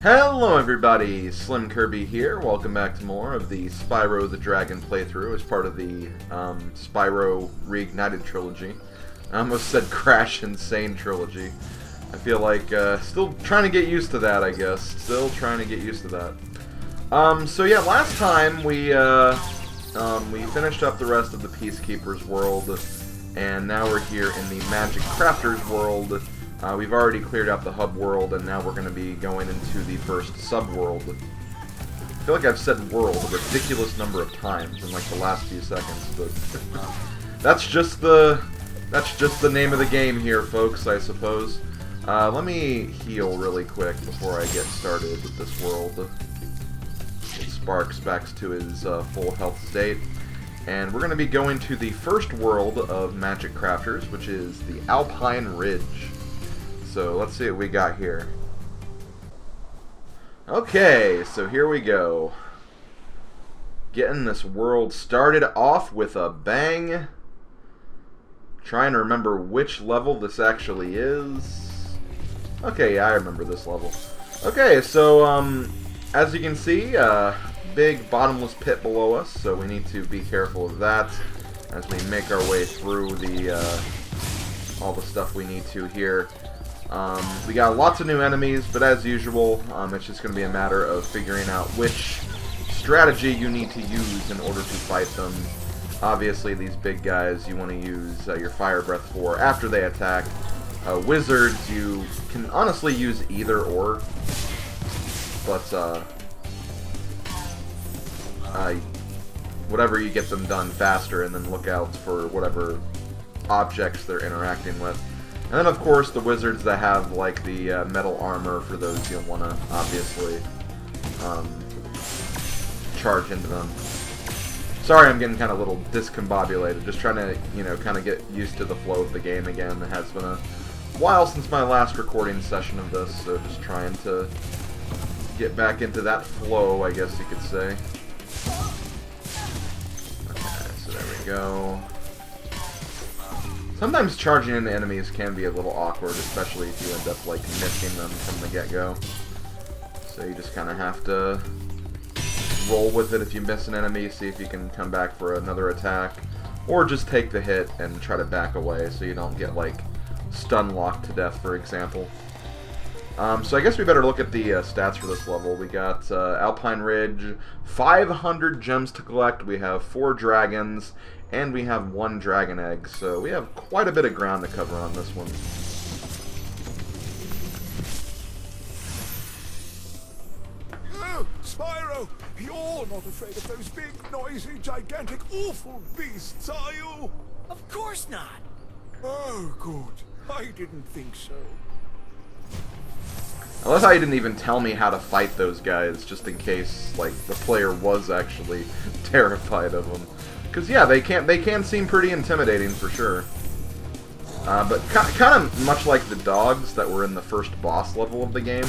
Hello everybody, SlimKirby here. Welcome back to more of the Spyro the Dragon playthrough as part of the Spyro Reignited trilogy. I almost said Crash Insane trilogy. I feel like still trying to get used to that, I guess. Still trying to get used to that. So yeah, last time we finished up the rest of the Peacekeepers world, and now we're here in the Magic Crafters world. We've already cleared out the hub world, and now we're going to be going into the first sub-world. I feel like I've said world a ridiculous number of times in like the last few seconds, but that's just the name of the game here, folks, I suppose. Let me heal really quick before I get started with this world. Get Sparks back to his full health state. And we're going to be going to the first world of Magic Crafters, which is the Alpine Ridge. So let's see what we got here. Okay, so here we go. Getting this world started off with a bang. Trying to remember which level this actually is. Okay, yeah, I remember this level. Okay, so as you can see, big bottomless pit below us, so we need to be careful of that as we make our way through the all the stuff we need to here. We got lots of new enemies, but as usual, it's just going to be a matter of figuring out which strategy you need to use in order to fight them. Obviously, these big guys you want to use your fire breath for after they attack. Wizards, you can honestly use either or, but whatever you get them done faster, and then look out for whatever objects they're interacting with. And then, of course, the wizards that have, like, the metal armor, for those you'll want to, obviously, charge into them. Sorry I'm getting kind of a little discombobulated. Just trying to, you know, kind of get used to the flow of the game again. It has been a while since my last recording session of this, so just trying to get back into that flow, I guess you could say. Okay, so there we go. Sometimes charging into enemies can be a little awkward, especially if you end up, like, missing them from the get-go. So you just kind of have to roll with it if you miss an enemy, see if you can come back for another attack, or just take the hit and try to back away so you don't get, like, stun-locked to death, for example. So I guess we better look at the stats for this level. We got Alpine Ridge, 500 gems to collect, we have 4 dragons, and we have 1 dragon egg, so we have quite a bit of ground to cover on this one. Oh, Spyro! You're not afraid of those big, noisy, gigantic, awful beasts, are you? Of course not. Oh, good. I didn't think so. I love how you didn't even tell me how to fight those guys, just in case, like, the player was actually terrified of them. Because, yeah, they can seem pretty intimidating, for sure. But kind of much like the dogs that were in the first boss level of the game,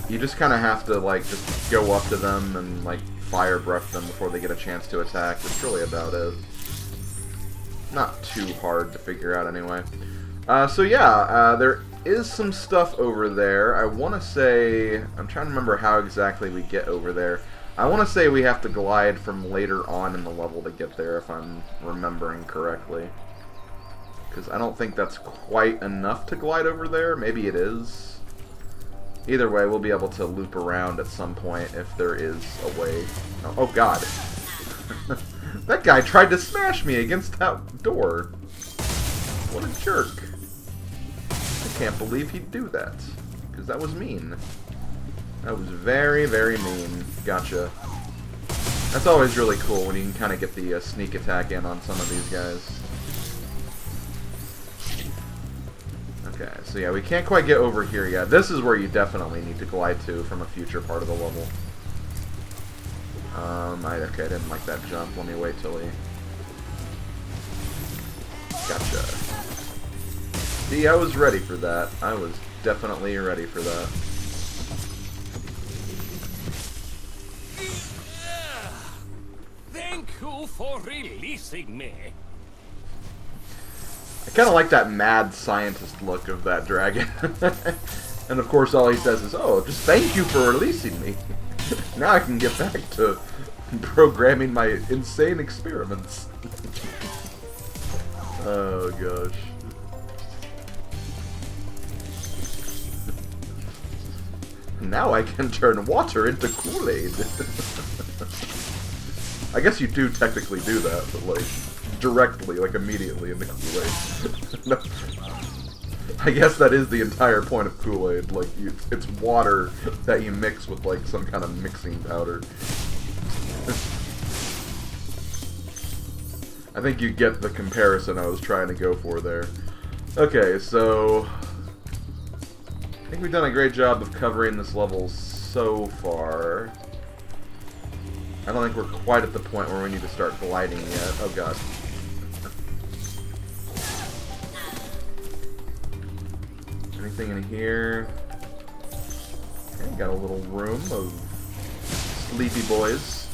you just kind of have to, like, just go up to them and, like, fire breath them before they get a chance to attack. That's really about it. Not too hard to figure out, anyway. So, yeah, there is some stuff over there. I want to say... I'm trying to remember how exactly we get over there. I want to say we have to glide from later on in the level to get there, if I'm remembering correctly. Because I don't think that's quite enough to glide over there. Maybe it is. Either way, we'll be able to loop around at some point if there is a way. Oh God. That guy tried to smash me against that door. What a jerk. I can't believe he'd do that. Because that was mean. That was very, very mean. Gotcha. That's always really cool when you can kind of get the sneak attack in on some of these guys. Okay, so yeah, we can't quite get over here yet. This is where you definitely need to glide to from a future part of the level. Okay, I didn't like that jump. Let me wait till he... Gotcha. See, I was ready for that. I was definitely ready for that. Thank you for releasing me. I kind of like that mad scientist look of that dragon. And of course all he says is, oh, just thank you for releasing me. Now I can get back to programming my insane experiments. Oh gosh. Now I can turn water into Kool-Aid. I guess you do technically do that, but like directly, like immediately into Kool-Aid. No. I guess that is the entire point of Kool-Aid. Like, it's water that you mix with like some kind of mixing powder. I think you get the comparison I was trying to go for there. Okay, so I think we've done a great job of covering this level so far. I don't think we're quite at the point where we need to start gliding yet. Oh god. Anything in here? Okay, got a little room of sleepy boys.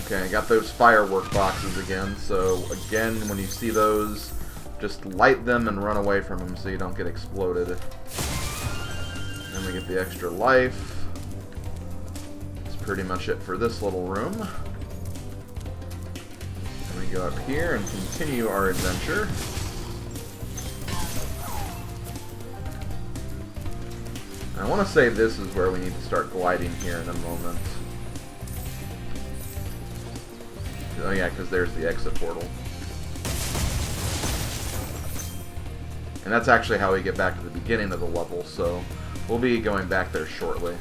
Okay, I got those firework boxes again, so again, when you see those, just light them and run away from them so you don't get exploded. Then we get the extra life. That's pretty much it for this little room. Then we go up here and continue our adventure. I want to say this is where we need to start gliding here in a moment. Oh yeah, because there's the exit portal. And that's actually how we get back to the beginning of the level, so we'll be going back there shortly.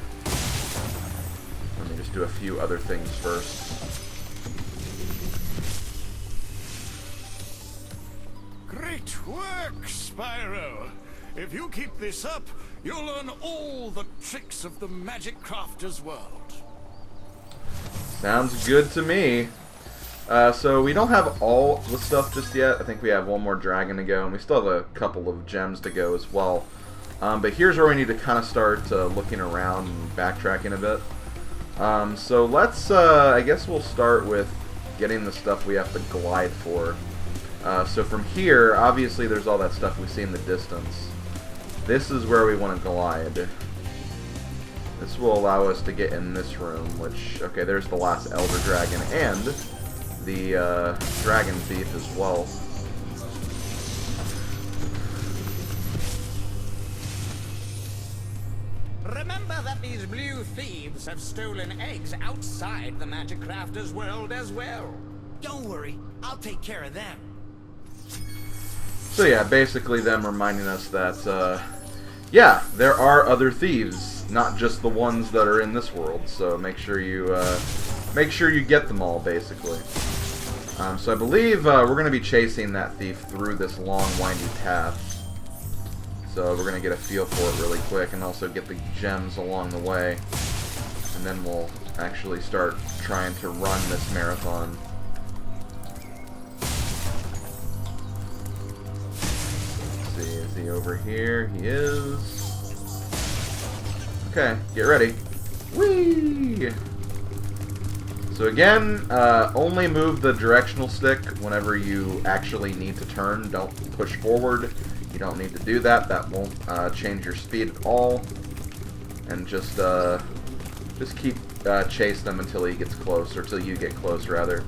Let me just do a few other things first. Great work, Spyro! If you keep this up, you'll learn all the tricks of the Magic Crafter's world. Sounds good to me. So we don't have all the stuff just yet. I think we have one more dragon to go, and we still have a couple of gems to go as well. But here's where we need to kind of start looking around and backtracking a bit. So let's, I guess we'll start with getting the stuff we have to glide for. So from here, obviously there's all that stuff we see in the distance. This is where we want to glide. This will allow us to get in this room, which, okay, there's the last Elder Dragon, and the Dragon Thief as well. Remember that these blue thieves have stolen eggs outside the Magic Crafter's world as well. Don't worry, I'll take care of them. So yeah, basically them reminding us that, yeah, there are other thieves, not just the ones that are in this world. So make sure you get them all, basically. So I believe we're going to be chasing that thief through this long, windy path. So we're going to get a feel for it really quick, and also get the gems along the way. And then we'll actually start trying to run this marathon. Let's see, is he over here? He is. Okay, get ready. Whee! So again, only move the directional stick whenever you actually need to turn. Don't push forward. You don't need to do that. That won't change your speed at all. And just keep chase them until he gets close, or till you get close, rather.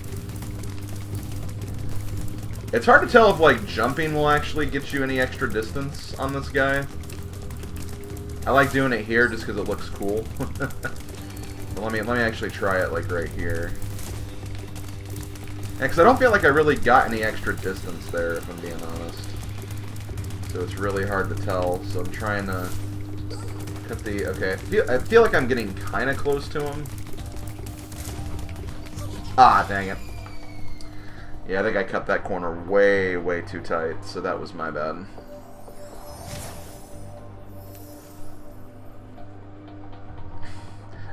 It's hard to tell if like jumping will actually get you any extra distance on this guy. I like doing it here just because it looks cool. But let me actually try it like right here. Yeah, because I don't feel like I really got any extra distance there, if I'm being honest. So it's really hard to tell. So I'm trying to cut the. Okay, I feel like I'm getting kind of close to him. Ah, dang it. Yeah, I think I cut that corner way, way too tight. So that was my bad.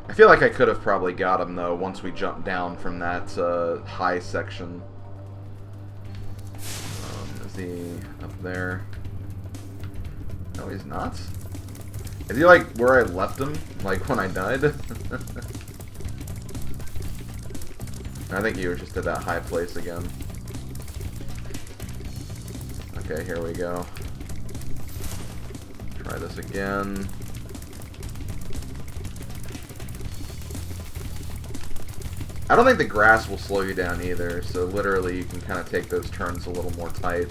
I feel like I could have probably got him, though, once we jumped down from that high section. Is he up there? No, he's not. Is he, like, where I left him? Like, when I died? I think he was just at that high place again. Okay, here we go. Try this again. I don't think the grass will slow you down either, so literally you can kind of take those turns a little more tight.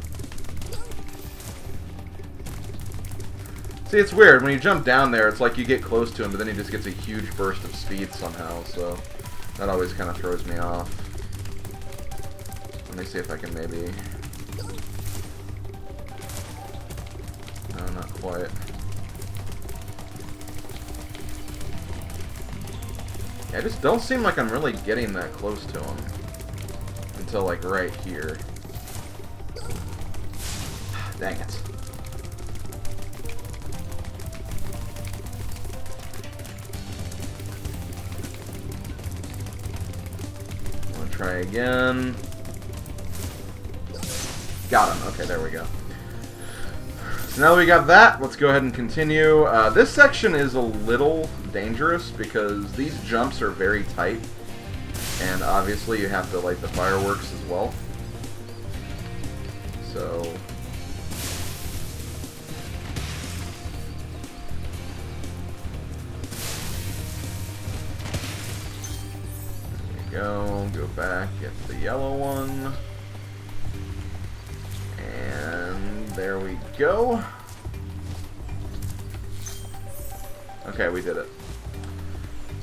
See, it's weird. When you jump down there, it's like you get close to him, but then he just gets a huge burst of speed somehow, so that always kind of throws me off. Let me see if I can maybe... No, not quite. Yeah, I just don't seem like I'm really getting that close to him. Until, like, right here. Dang it. Try again. Got him. Okay, there we go. So now that we got that, let's go ahead and continue. This section is a little dangerous because these jumps are very tight. And obviously you have to light the fireworks as well. So... Go back, get the yellow one, and there we go. Okay, we did it.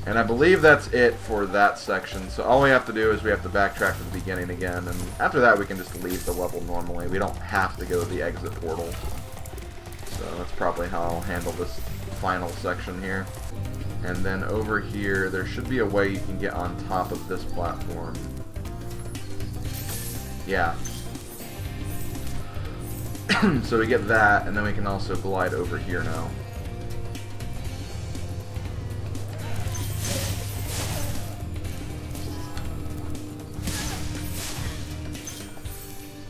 And I believe that's it for that section, so all we have to do is we have to backtrack to the beginning again, and after that we can just leave the level normally. We don't have to go to the exit portal. So that's probably how I'll handle this final section here. And then over here, there should be a way you can get on top of this platform. Yeah. So we get that, and then we can also glide over here now.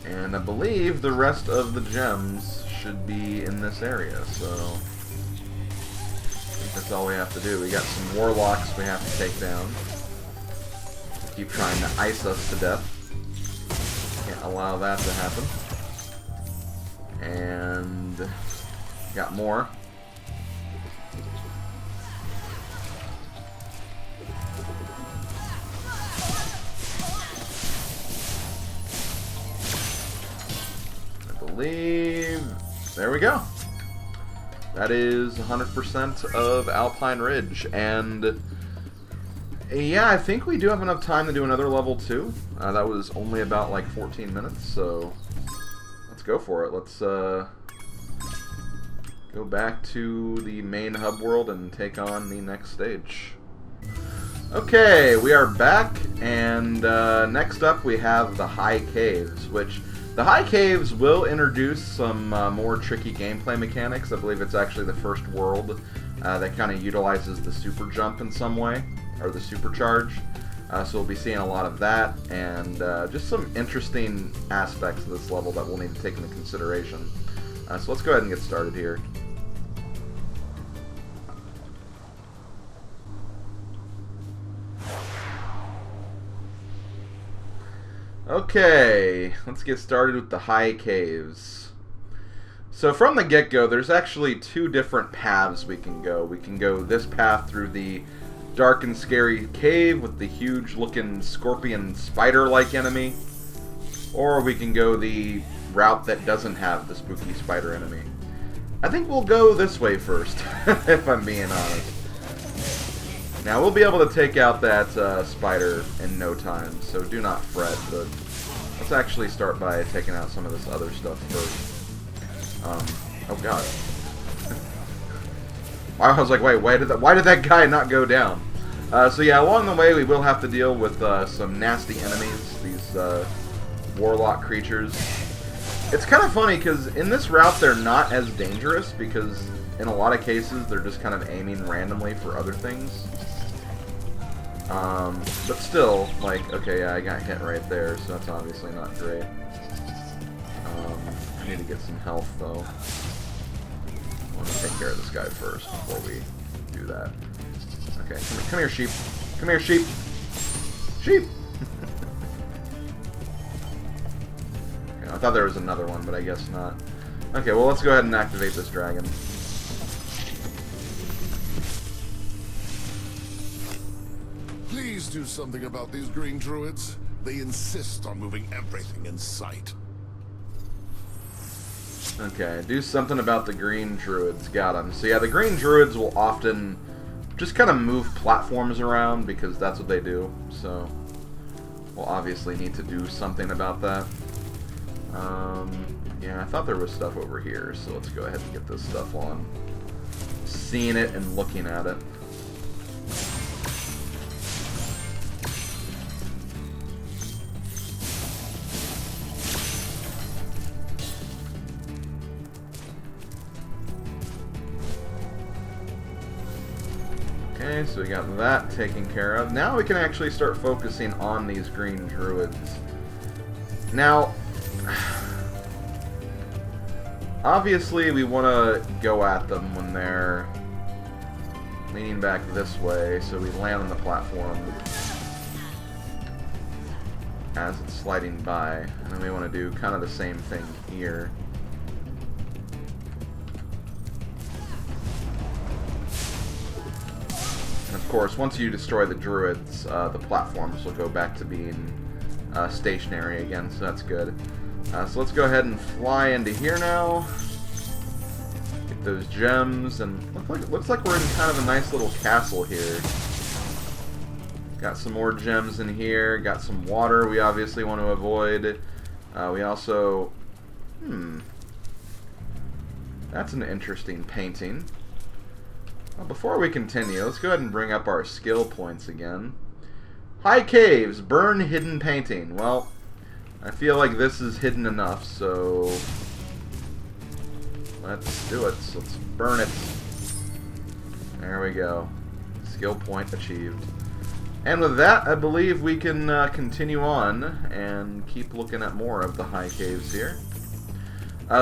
And I believe the rest of the gems should be in this area, so... That's all we have to do. We got some warlocks we have to take down. Keep trying to ice us to death. Can't allow that to happen. And got more. I believe... There we go. That is 100% of Alpine Ridge, and yeah, I think we do have enough time to do another level 2. That was only about like 14 minutes, so let's go for it. Let's go back to the main hub world and take on the next stage. Okay, we are back, and next up we have the High Caves, which... The High Caves will introduce some more tricky gameplay mechanics. I believe it's actually the first world that kind of utilizes the super jump in some way, or the supercharge. So we'll be seeing a lot of that, and just some interesting aspects of this level that we'll need to take into consideration. So let's go ahead and get started here. Okay, let's get started with the High Caves. So from the get-go, there's actually two different paths we can go. We can go this path through the dark and scary cave with the huge-looking scorpion spider-like enemy, or we can go the route that doesn't have the spooky spider enemy. I think we'll go this way first, if I'm being honest. Now, we'll be able to take out that spider in no time, so do not fret, but let's actually start by taking out some of this other stuff first. Oh god. I was like, wait, why did that guy not go down? So yeah, along the way we will have to deal with some nasty enemies, these warlock creatures. It's kind of funny, because in this route they're not as dangerous, because in a lot of cases they're just kind of aiming randomly for other things. But still, like, okay, yeah, I got hit right there, so that's obviously not great. I need to get some health, though. I want to take care of this guy first before we do that. Okay, come here, sheep. Come here, sheep. Sheep! Okay, I'll thought there was another one, but I guess not. Okay, well, let's go ahead and activate this dragon. Please do something about these green druids. They insist on moving everything in sight. Okay, do something about the green druids. Got them. So yeah, the green druids will often just kind of move platforms around because that's what they do. So we'll obviously need to do something about that. Yeah, I thought there was stuff over here, so let's go ahead and get this stuff on. Seeing it and looking at it. Okay, so we got that taken care of. Now we can actually start focusing on these green druids. Now, obviously we want to go at them when they're leaning back this way, so we land on the platform as it's sliding by. And then we want to do kind of the same thing here. Of course, once you destroy the druids, the platforms will go back to being stationary again, so that's good. So let's go ahead and fly into here now. Get those gems, and looks like we're in kind of a nice little castle here. Got some more gems in here. Got some water we obviously want to avoid. We also... That's an interesting painting. Before we continue, let's go ahead and bring up our skill points again. High caves, burn hidden painting. Well, I feel like this is hidden enough, so let's do it. So let's burn it. There we go. Skill point achieved. And with that, I believe we can continue on and keep looking at more of the high caves here.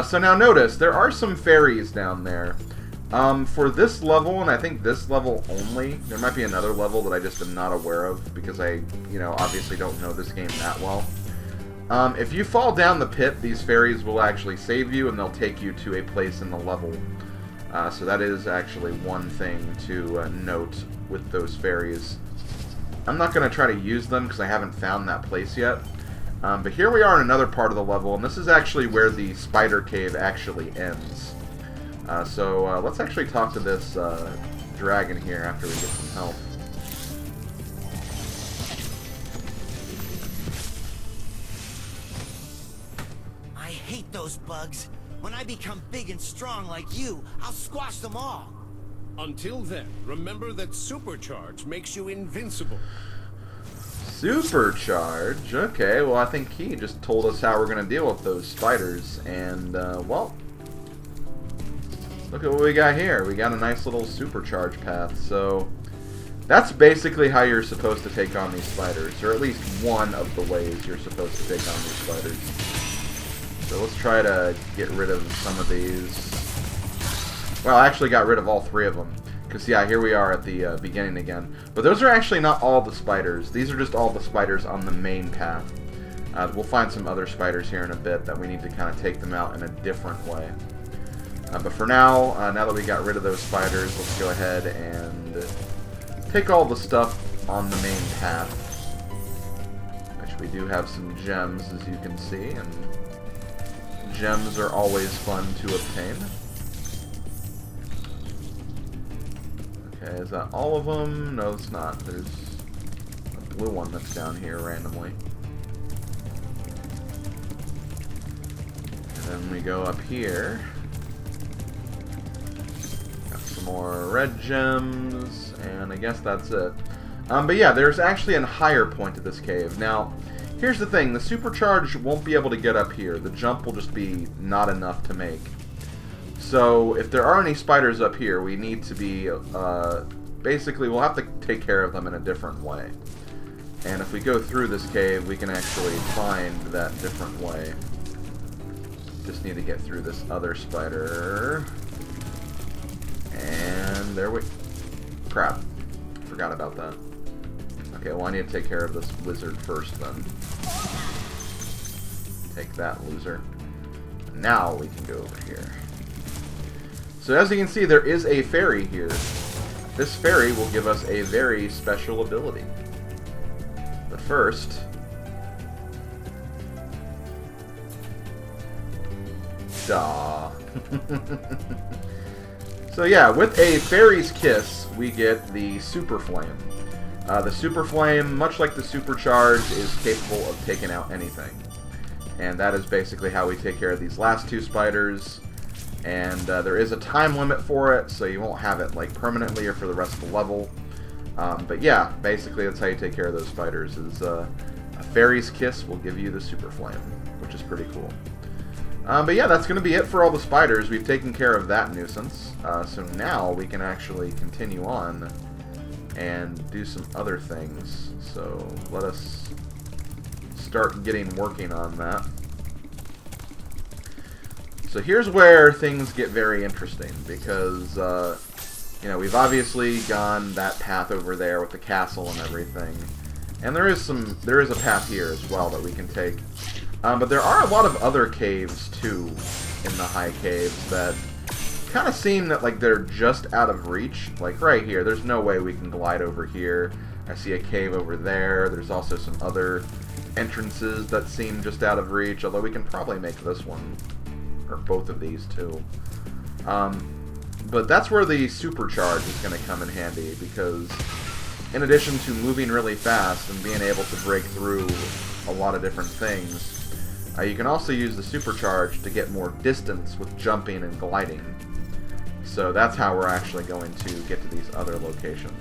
So now notice, there are some fairies down there. For this level, and I think this level only, there might be another level that I just am not aware of because I, obviously don't know this game that well. If you fall down the pit, these fairies will actually save you and they'll take you to a place in the level. So that is actually one thing to note with those fairies. I'm not going to try to use them because I haven't found that place yet. But here we are in another part of the level, and this is actually where the spider cave actually ends. So let's actually talk to this dragon here after we get some help. I hate those bugs. When I become big and strong like you, I'll squash them all. Until then, remember that supercharge makes you invincible. Supercharge? Okay, well I think he just told us how we're going to deal with those spiders, and well, look at what we got here. We got a nice little supercharge path, so that's basically how you're supposed to take on these spiders, or at least one of the ways you're supposed to take on these spiders. So let's try to get rid of some of these. Well, I actually got rid of all three of them. Because, yeah, here we are at the beginning again. But those are actually not all the spiders. These are just all the spiders on the main path. We'll find some other spiders here in a bit that we need to kind of take them out in a different way. But for now, now that we got rid of those spiders, let's go ahead and take all the stuff on the main path. Which we do have some gems, as you can see. And gems are always fun to obtain. Okay, is that all of them? No, it's not. There's a blue one that's down here randomly. And then we go up here. Got some more red gems, and I guess that's it. But yeah, there's actually a higher point to this cave. Now, here's the thing. The supercharge won't be able to get up here. The jump will just be not enough to make. So, if there are any spiders up here, we need to be, basically, we'll have to take care of them in a different way. And if we go through this cave, we can actually find that different way. Just need to get through this other spider. And there we... Crap. Forgot about that. Okay, well, I need to take care of this wizard first, then. Take that, loser. Now we can go over here. So as you can see, there is a fairy here. This fairy will give us a very special ability. But first... Duh. So yeah, with a Fairy's Kiss, we get the Super Flame. The Super Flame, much like the Supercharge, is capable of taking out anything. And that is basically how we take care of these last two spiders. And there is a time limit for it, so you won't have it like permanently or for the rest of the level. But yeah, basically that's how you take care of those spiders, is a Fairy's Kiss will give you the Super Flame, which is pretty cool. But yeah, that's going to be it for all the spiders. We've taken care of that nuisance. So now we can actually continue on and do some other things. So let us start working on that. So here's where things get very interesting, because you know, we've obviously gone that path over there with the castle and everything, and there is a path here as well that we can take. But there are a lot of other caves too in the high caves that kind of seem that like they're just out of reach. Like right here, there's no way we can glide over here. I see a cave over there. There's also some other entrances that seem just out of reach, although we can probably make this one, or both of these too. But that's where the supercharge is going to come in handy, because in addition to moving really fast and being able to break through a lot of different things, you can also use the supercharge to get more distance with jumping and gliding. So that's how we're actually going to get to these other locations.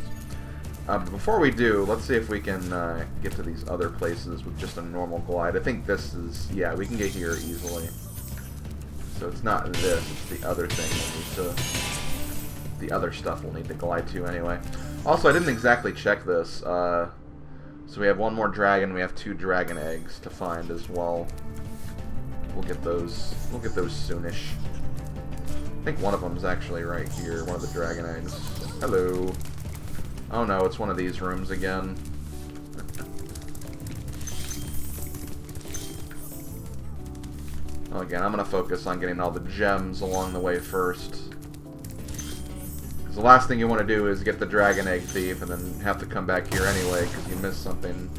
But before we do, let's see if we can get to these other places with just a normal glide. I think this is, yeah, we can get here easily. So it's not this, it's the other thing we'll need to, the other stuff we'll need to glide to anyway. Also, I didn't exactly check this. So we have one more dragon, we have 2 dragon eggs to find as well. We'll get those soonish. I think one of them is actually right here, one of the dragon eggs. Hello. Oh no, it's one of these rooms again. Well, again, I'm going to focus on getting all the gems along the way first. Because the last thing you want to do is get the dragon egg thief and then have to come back here anyway because you missed something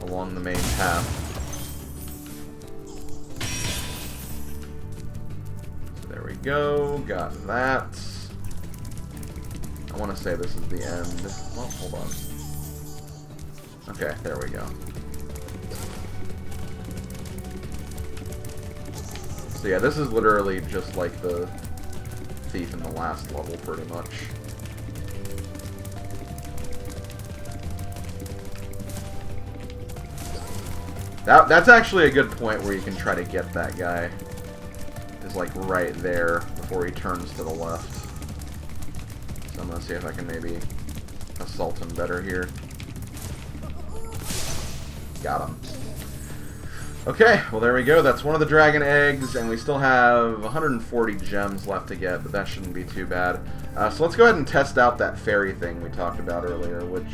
along the main path. So there we go, got that. I want to say this is the end. Well, hold on. Okay, there we go. So yeah, this is literally just like the thief in the last level, pretty much. That's actually a good point where you can try to get that guy. Is like right there before he turns to the left. So I'm gonna see if I can maybe assault him better here. Got him. Okay, well there we go. That's one of the dragon eggs, and we still have 140 gems left to get, but that shouldn't be too bad. So let's go ahead and test out that fairy thing we talked about earlier, which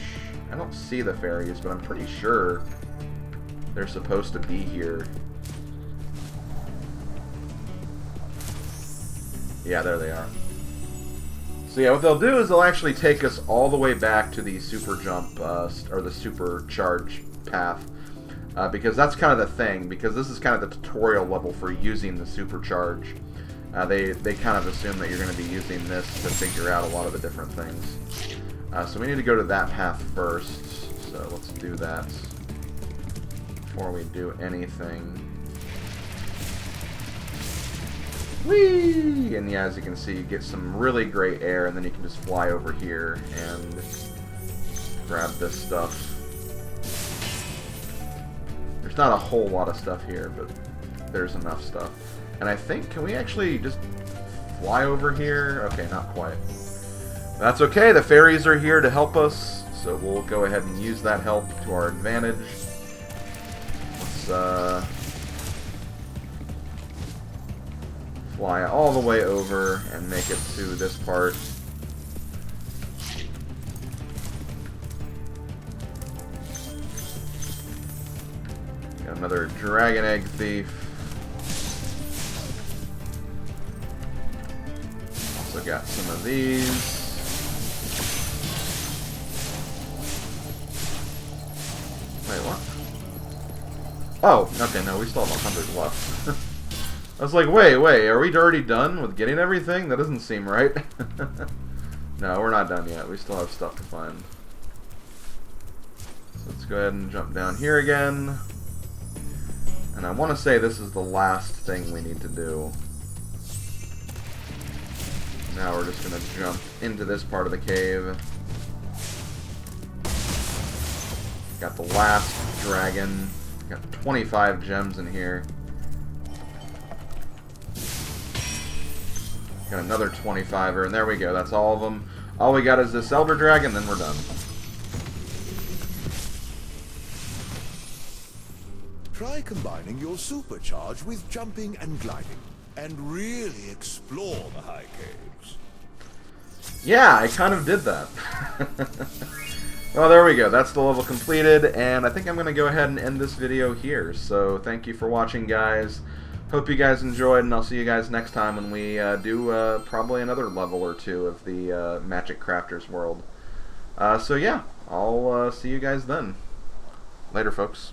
I don't see the fairies, but I'm pretty sure they're supposed to be here. Yeah, there they are. So yeah, what they'll do is they'll actually take us all the way back to the super jump, or the supercharge path. Because that's kind of the thing, because this is kind of the tutorial level for using the supercharge. They kind of assume that you're going to be using this to figure out a lot of the different things. So we need to go to that path first, so let's do that before we do anything. Whee! And yeah, as you can see, you get some really great air, and then you can just fly over here and grab this stuff. There's not a whole lot of stuff here, but there's enough stuff. And I think, can we actually just fly over here? Okay, not quite. That's okay, the fairies are here to help us, so we'll go ahead and use that help to our advantage. Let's fly all the way over and make it to this part. Gotta Another Dragon Egg Thief. Also got some of these. Wait, what? Oh, okay, no, we still have 100 left. I was like, wait, are we already done with getting everything? That doesn't seem right. No, we're not done yet. We still have stuff to find. So let's go ahead and jump down here again. And I want to say this is the last thing we need to do. Now we're just going to jump into this part of the cave. Got the last dragon. Got 25 gems in here. Got another 25er, and there we go. That's all of them. All we got is this Elder Dragon, then we're done. Try combining your supercharge with jumping and gliding, and really explore the high caves. Yeah, I kind of did that. Well, there we go. That's the level completed, and I think I'm going to go ahead and end this video here. So thank you for watching, guys. Hope you guys enjoyed, and I'll see you guys next time when we do probably another level or two of the Magic Crafters world. So yeah, I'll see you guys then. Later, folks.